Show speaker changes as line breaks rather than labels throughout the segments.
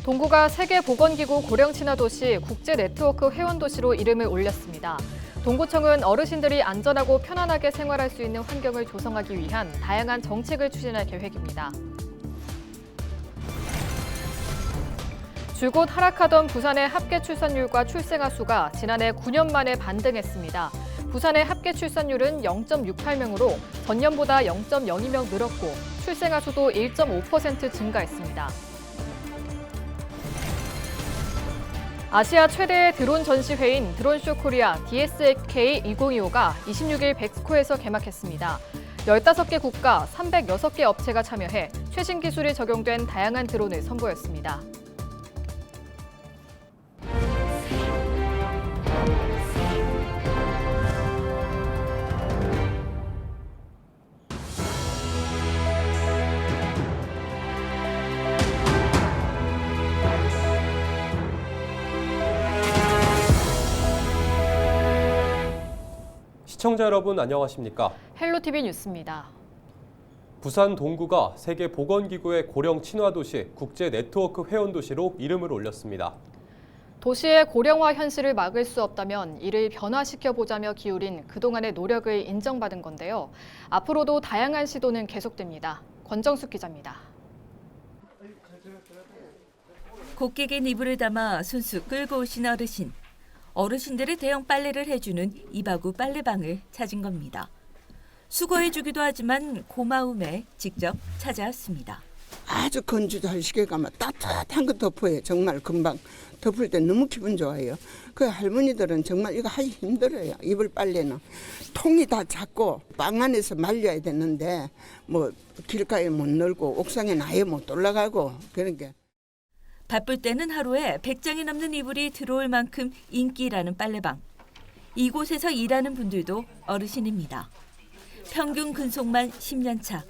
동구가 세계보건기구 고령친화도시 국제네트워크 회원도시로 이름을 올렸습니다. 동구청은 어르신들이 안전하고 편안하게 생활할 수 있는 환경을 조성하기 위한 다양한 정책을 추진할 계획입니다. 줄곧 하락하던 부산의 합계 출산율과 출생아 수가 지난해 9년 만에 반등했습니다. 부산의 합계 출산율은 0.68명으로 전년보다 0.02명 늘었고 출생아 수도 1.5% 증가했습니다. 아시아 최대의 드론 전시회인 드론쇼 코리아 DSK 2025가 26일 백스코에서 개막했습니다. 15개 국가 306개 업체가 참여해 최신 기술이 적용된 다양한 드론을 선보였습니다.
시청자 여러분 안녕하십니까?
헬로티비 뉴스입니다.
부산 동구가 세계보건기구의 고령 친화도시 국제네트워크 회원도시로 이름을 올렸습니다.
도시의 고령화 현실을 막을 수 없다면 이를 변화시켜보자며 기울인 그동안의 노력을 인정받은 건데요. 앞으로도 다양한 시도는 계속됩니다. 권정숙 기자입니다.
곱게 긴 이불을 담아 순수 끌고 오신 어르신. 어르신들의 대형 빨래를 해주는 이바구 빨래방을 찾은 겁니다. 수거해주기도 하지만 고마움에 직접 찾아왔습니다.
아주 건조할 시계 가면 따뜻한 거 덮어요. 정말 금방 덮을 때 너무 기분 좋아요. 그 할머니들은 정말 이거 하기 힘들어요. 이불 빨래는 통이 다 작고 방 안에서 말려야 되는데 뭐 길가에 못 놀고 옥상에 아예 못 올라가고 그러니까.
바쁠 때는 하루에 100장이 넘는 이불이 들어올 만큼 인기라는 빨래방. 이곳에서 일하는 분들도 어르신입니다. 평균 근속만 10년 차.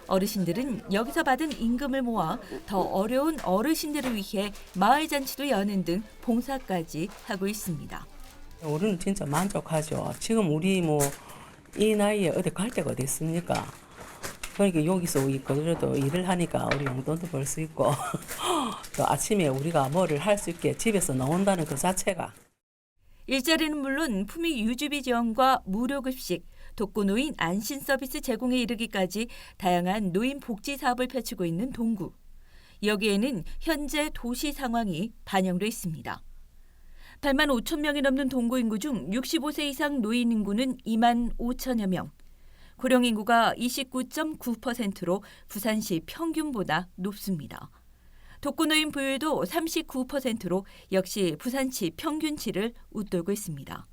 어르신들은 여기서 받은 임금을 모아 더 어려운 어르신들을 위해 마을 잔치도 여는 등 봉사까지 하고 있습니다.
우리는 진짜 만족하죠. 지금 우리 이 나이에 어디 갈 데가 어디 있습니까? 그러니까 여기서 그래도 일을 하니까 우리 용돈도 벌 수 있고 또 아침에 우리가 뭐를 할 수 있게 집에서 나온다는 그 자체가.
일자리는 물론 품위 유지비 지원과 무료급식, 독거노인 안심 서비스 제공에 이르기까지 다양한 노인 복지 사업을 펼치고 있는 동구. 여기에는 현재 도시 상황이 반영돼 있습니다. 8만 5천 명이 넘는 동구 인구 중 65세 이상 노인 인구는 2만 5천여 명. 고령 인구가 29.9%로 부산시 평균보다 높습니다. 독거노인 부율도 39%로 역시 부산시 평균치를 웃돌고 있습니다.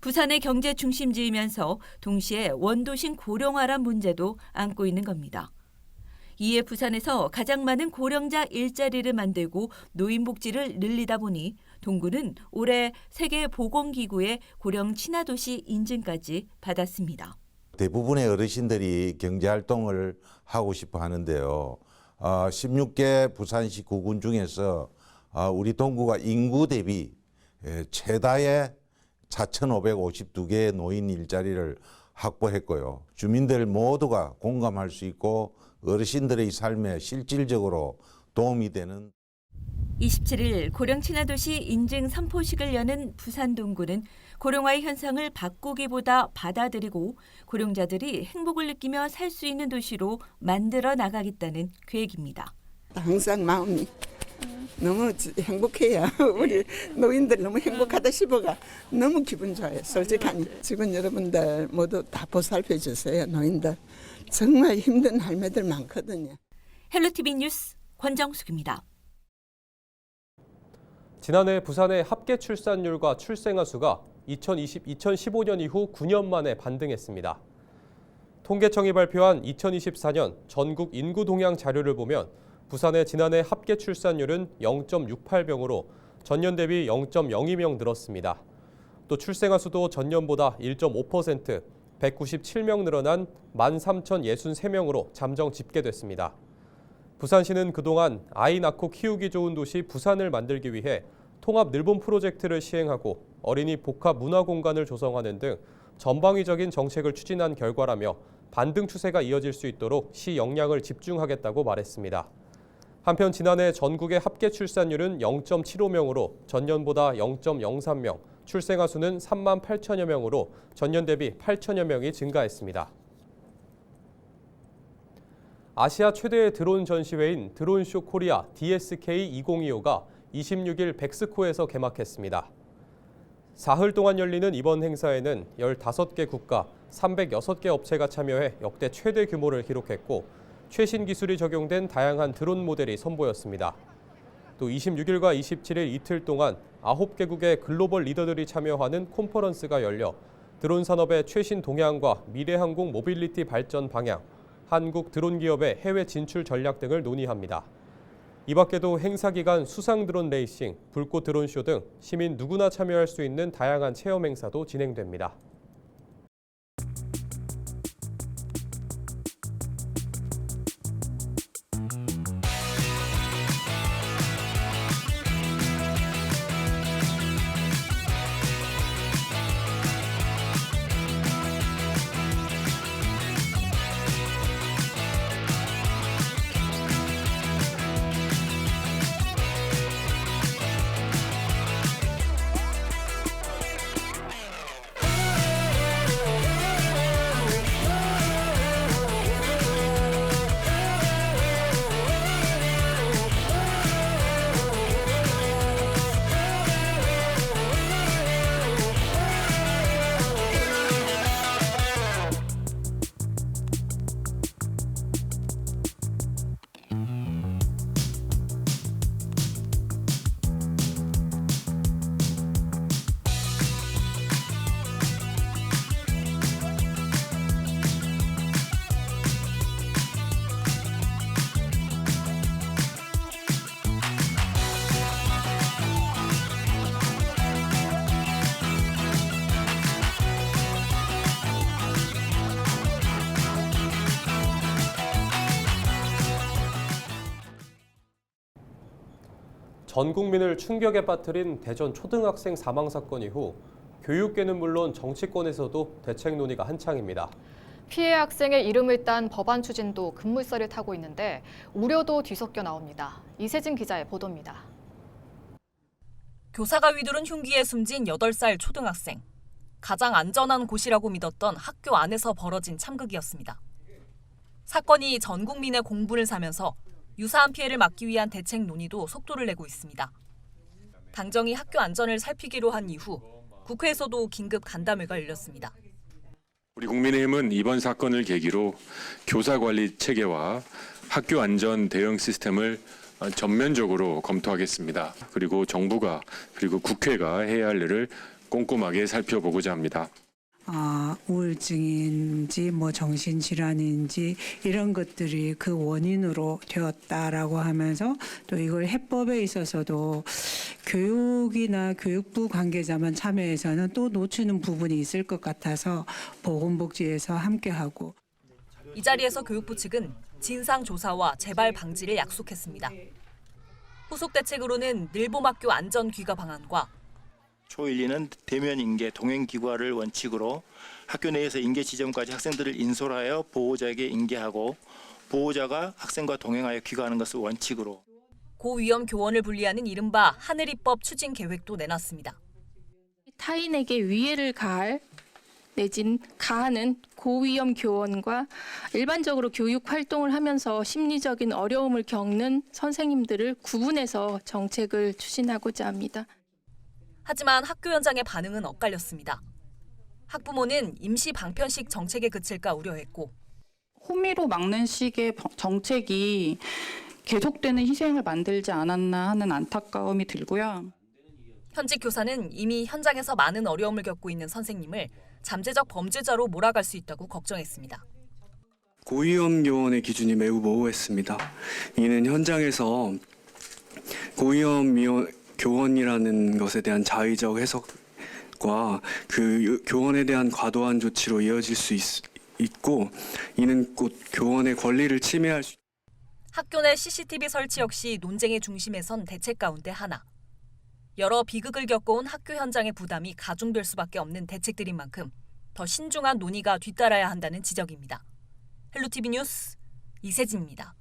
부산의 경제 중심지이면서 동시에 원도심 고령화란 문제도 안고 있는 겁니다. 이에 부산에서 가장 많은 고령자 일자리를 만들고 노인 복지를 늘리다 보니 동구는 올해 세계보건기구의 고령 친화도시 인증까지 받았습니다.
대부분의 어르신들이 경제활동을 하고 싶어 하는데요. 16개 부산시 구군 중에서 우리 동구가 인구 대비 최다의 4,552개의 노인 일자리를 확보했고요. 주민들 모두가 공감할 수 있고 어르신들의 삶에 실질적으로 도움이 되는
27일 고령 친화도시 인증 선포식을 여는 부산 동구는 고령화의 현상을 바꾸기보다 받아들이고 고령자들이 행복을 느끼며 살 수 있는 도시로 만들어 나가겠다는 계획입니다.
항상 마음이 너무 행복해요. 우리 노인들 너무 행복하다 싶어가 너무 기분 좋아요. 솔직하니 직원 여러분들 모두 다 보살펴 주세요. 노인들 정말 힘든 할매들 많거든요.
헬로티비 뉴스 권정숙입니다.
지난해 부산의 합계 출산율과 출생아 수가 2015년 이후 9년 만에 반등했습니다. 통계청이 발표한 2024년 전국 인구 동향 자료를 보면 부산의 지난해 합계 출산율은 0.68명으로 전년 대비 0.02명 늘었습니다. 또 출생아 수도 전년보다 1.5%, 197명 늘어난 13,063명으로 잠정 집계됐습니다. 부산시는 그동안 아이 낳고 키우기 좋은 도시 부산을 만들기 위해 통합 늘봄 프로젝트를 시행하고 어린이 복합 문화 공간을 조성하는 등 전방위적인 정책을 추진한 결과라며 반등 추세가 이어질 수 있도록 시 역량을 집중하겠다고 말했습니다. 한편 지난해 전국의 합계 출산율은 0.75명으로 전년보다 0.03명, 출생아 수는 3만 8천여 명으로 전년 대비 8천여 명이 증가했습니다. 아시아 최대의 드론 전시회인 드론쇼 코리아 DSK2025가 26일 백스코에서 개막했습니다. 사흘 동안 열리는 이번 행사에는 15개 국가 306개 업체가 참여해 역대 최대 규모를 기록했고 최신 기술이 적용된 다양한 드론 모델이 선보였습니다. 또 26일과 27일 이틀 동안 9개국의 글로벌 리더들이 참여하는 콘퍼런스가 열려 드론 산업의 최신 동향과 미래 항공 모빌리티 발전 방향, 한국 드론 기업의 해외 진출 전략 등을 논의합니다. 이 밖에도 행사 기간 수상 드론 레이싱, 불꽃 드론쇼 등 시민 누구나 참여할 수 있는 다양한 체험 행사도 진행됩니다. 전 국민을 충격에 빠뜨린 대전 초등학생 사망 사건 이후 교육계는 물론 정치권에서도 대책 논의가 한창입니다.
피해 학생의 이름을 딴 법안 추진도 급물살을 타고 있는데 우려도 뒤섞여 나옵니다. 이세진 기자의 보도입니다.
교사가 휘두른 흉기에 숨진 8살 초등학생. 가장 안전한 곳이라고 믿었던 학교 안에서 벌어진 참극이었습니다. 사건이 전 국민의 공분을 사면서 유사한 피해를 막기 위한 대책 논의도 속도를 내고 있습니다. 당정이 학교 안전을 살피기로 한 이후 국회에서도 긴급 간담회가 열렸습니다.
우리 국민의힘은 이번 사건을 계기로 교사 관리 체계와 학교 안전 대응 시스템을 전면적으로 검토하겠습니다. 그리고 정부가 그리고 국회가 해야 할 일을 꼼꼼하게 살펴보고자 합니다.
우울증인지 정신질환인지 이런 것들이 그 원인으로 되었다라고 하면서 또 이걸 해법에 있어서도 교육이나 교육부 관계자만 참여해서는 또 놓치는 부분이 있을 것 같아서 보건복지에서 함께하고.
이 자리에서 교육부 측은 진상조사와 재발 방지를 약속했습니다. 후속 대책으로는 늘봄학교 안전 귀가 방안과
초1, 2는 대면 인계, 동행 기과를 원칙으로 학교 내에서 인계 지점까지 학생들을 인솔하여 보호자에게 인계하고 보호자가 학생과 동행하여 귀가하는 것을 원칙으로.
고위험 교원을 분리하는 이른바 하늘입법 추진 계획도 내놨습니다.
타인에게 위해를 가할 내진 가하는 고위험 교원과 일반적으로 교육 활동을 하면서 심리적인 어려움을 겪는 선생님들을 구분해서 정책을 추진하고자 합니다.
하지만 학교 현장의 반응은 엇갈렸습니다. 학부모는 임시 방편식 정책에 그칠까 우려했고
호미로 막는 식의 정책이 계속되는 희생을 만들지 않았나 하는 안타까움이 들고요.
현직 교사는 이미 현장에서 많은 어려움을 겪고 있는 선생님을 잠재적 범죄자로 몰아갈 수 있다고 걱정했습니다.
고위험 교원의 기준이 매우 모호했습니다. 이는 현장에서 고위험 교원이라는 것에 대한 자의적 해석과 그 교원에 대한 과도한 조치로 이어질 수 있고 이는 곧 교원의 권리를 침해할 수.
학교 내 CCTV 설치 역시 논쟁의 중심에 선 대책 가운데 하나. 여러 비극을 겪어온 학교 현장의 부담이 가중될 수밖에 없는 대책들인 만큼 더 신중한 논의가 뒤따라야 한다는 지적입니다. 헬로티비 뉴스 이세진입니다.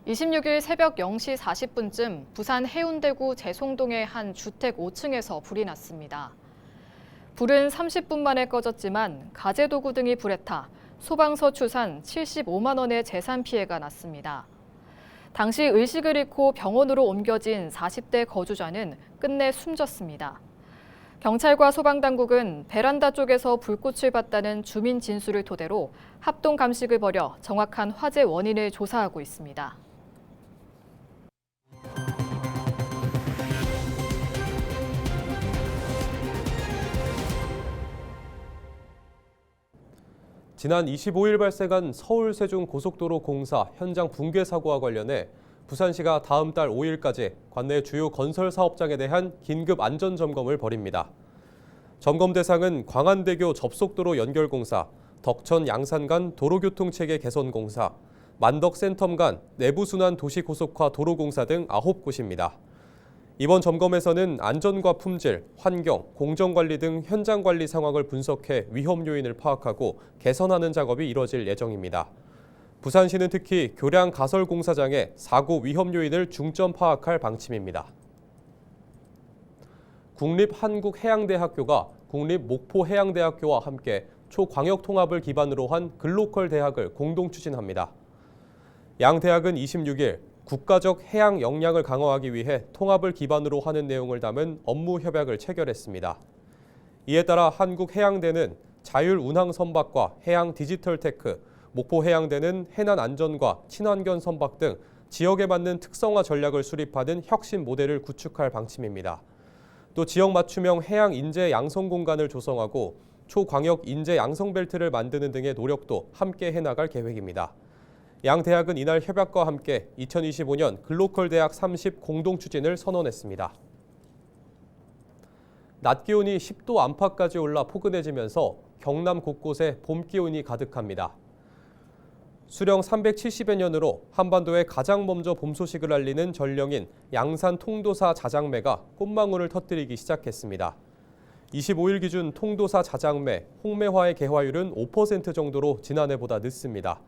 26일 새벽 0시 40분쯤 부산 해운대구 재송동의 한 주택 5층에서 불이 났습니다. 불은 30분 만에 꺼졌지만 가재도구 등이 불에 타 소방서 추산 75만 원의 재산 피해가 났습니다. 당시 의식을 잃고 병원으로 옮겨진 40대 거주자는 끝내 숨졌습니다. 경찰과 소방당국은 베란다 쪽에서 불꽃을 봤다는 주민 진술을 토대로 합동 감식을 벌여 정확한 화재 원인을 조사하고 있습니다.
지난 25일 발생한 서울 세종 고속도로 공사 현장 붕괴 사고와 관련해 부산시가 다음 달 5일까지 관내 주요 건설 사업장에 대한 긴급 안전 점검을 벌입니다. 점검 대상은 광안대교 접속도로 연결 공사, 덕천 양산 간 도로교통 체계 개선 공사, 만덕 센텀 간 내부순환 도시고속화 도로 공사 등 9곳입니다. 이번 점검에서는 안전과 품질, 환경, 공정관리 등 현장 관리 상황을 분석해 위험 요인을 파악하고 개선하는 작업이 이뤄질 예정입니다. 부산시는 특히 교량 가설 공사장의 사고 위험 요인을 중점 파악할 방침입니다. 국립한국해양대학교가 국립목포해양대학교와 함께 초광역 통합을 기반으로 한 글로컬 대학을 공동 추진합니다. 양 대학은 26일 국가적 해양 역량을 강화하기 위해 통합을 기반으로 하는 내용을 담은 업무 협약을 체결했습니다. 이에 따라 한국해양대는 자율운항 선박과 해양 디지털 테크, 목포해양대는 해난 안전과 친환경 선박 등 지역에 맞는 특성화 전략을 수립하는 혁신 모델을 구축할 방침입니다. 또 지역 맞춤형 해양 인재 양성 공간을 조성하고 초광역 인재 양성 벨트를 만드는 등의 노력도 함께 해나갈 계획입니다. 양 대학은 이날 협약과 함께 2025년 글로컬 대학 30 공동 추진을 선언했습니다. 낮 기온이 10도 안팎까지 올라 포근해지면서 경남 곳곳에 봄 기온이 가득합니다. 수령 370여 년으로 한반도에 가장 먼저 봄 소식을 알리는 전령인 양산 통도사 자장매가 꽃망울을 터뜨리기 시작했습니다. 25일 기준 통도사 자장매, 홍매화의 개화율은 5% 정도로 지난해보다 늦습니다.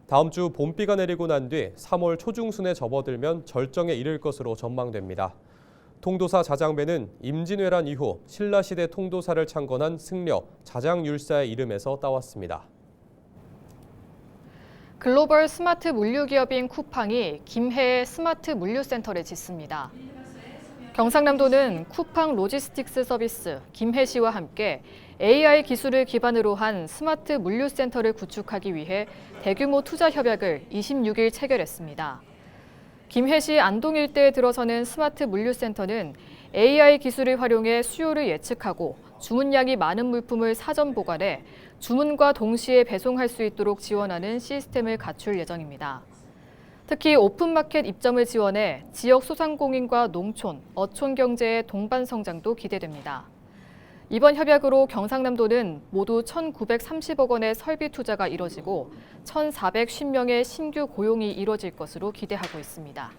다음 주 봄비가 내리고 난 뒤 3월 초중순에 접어들면 절정에 이를 것으로 전망됩니다. 통도사 자장매는 임진왜란 이후 신라시대 통도사를 창건한 승려 자장율사의 이름에서 따왔습니다.
글로벌 스마트 물류 기업인 쿠팡이 김해에 스마트 물류센터를 짓습니다. 경상남도는 쿠팡 로지스틱스 서비스 김해시와 함께 AI 기술을 기반으로 한 스마트 물류센터를 구축하기 위해 대규모 투자 협약을 26일 체결했습니다. 김해시 안동 일대에 들어서는 스마트 물류센터는 AI 기술을 활용해 수요를 예측하고 주문량이 많은 물품을 사전 보관해 주문과 동시에 배송할 수 있도록 지원하는 시스템을 갖출 예정입니다. 특히 오픈마켓 입점을 지원해 지역 소상공인과 농촌, 어촌 경제의 동반 성장도 기대됩니다. 이번 협약으로 경상남도는 모두 1,930억 원의 설비 투자가 이뤄지고 1,450명의 신규 고용이 이뤄질 것으로 기대하고 있습니다.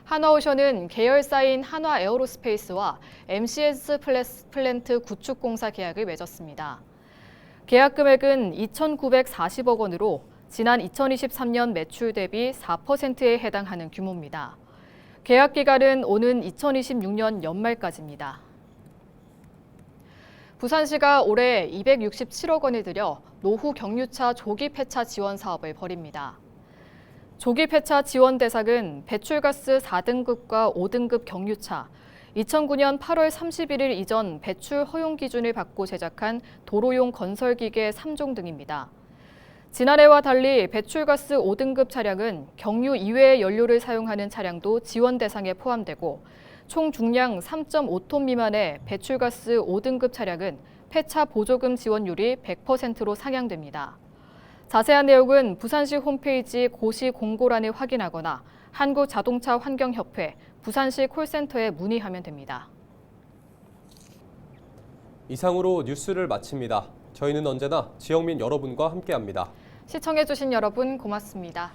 한화오션은 계열사인 한화에어로스페이스와 MCS 플랜트 구축 공사 계약을 맺었습니다. 계약 금액은 2,940억 원으로 지난 2023년 매출 대비 4%에 해당하는 규모입니다. 계약 기간은 오는 2026년 연말까지입니다. 부산시가 올해 267억 원을 들여 노후 경유차 조기 폐차 지원 사업을 벌입니다. 조기 폐차 지원 대상은 배출가스 4등급과 5등급 경유차, 2009년 8월 31일 이전 배출 허용 기준을 받고 제작한 도로용 건설기계 3종 등입니다. 지난해와 달리 배출가스 5등급 차량은 경유 이외의 연료를 사용하는 차량도 지원 대상에 포함되고 총 중량 3.5톤 미만의 배출가스 5등급 차량은 폐차 보조금 지원율이 100%로 상향됩니다. 자세한 내용은 부산시 홈페이지 고시 공고란에 확인하거나 한국자동차환경협회 부산시 콜센터에 문의하면 됩니다.
이상으로 뉴스를 마칩니다. 저희는 언제나 지역민 여러분과 함께합니다.
시청해주신 여러분 고맙습니다.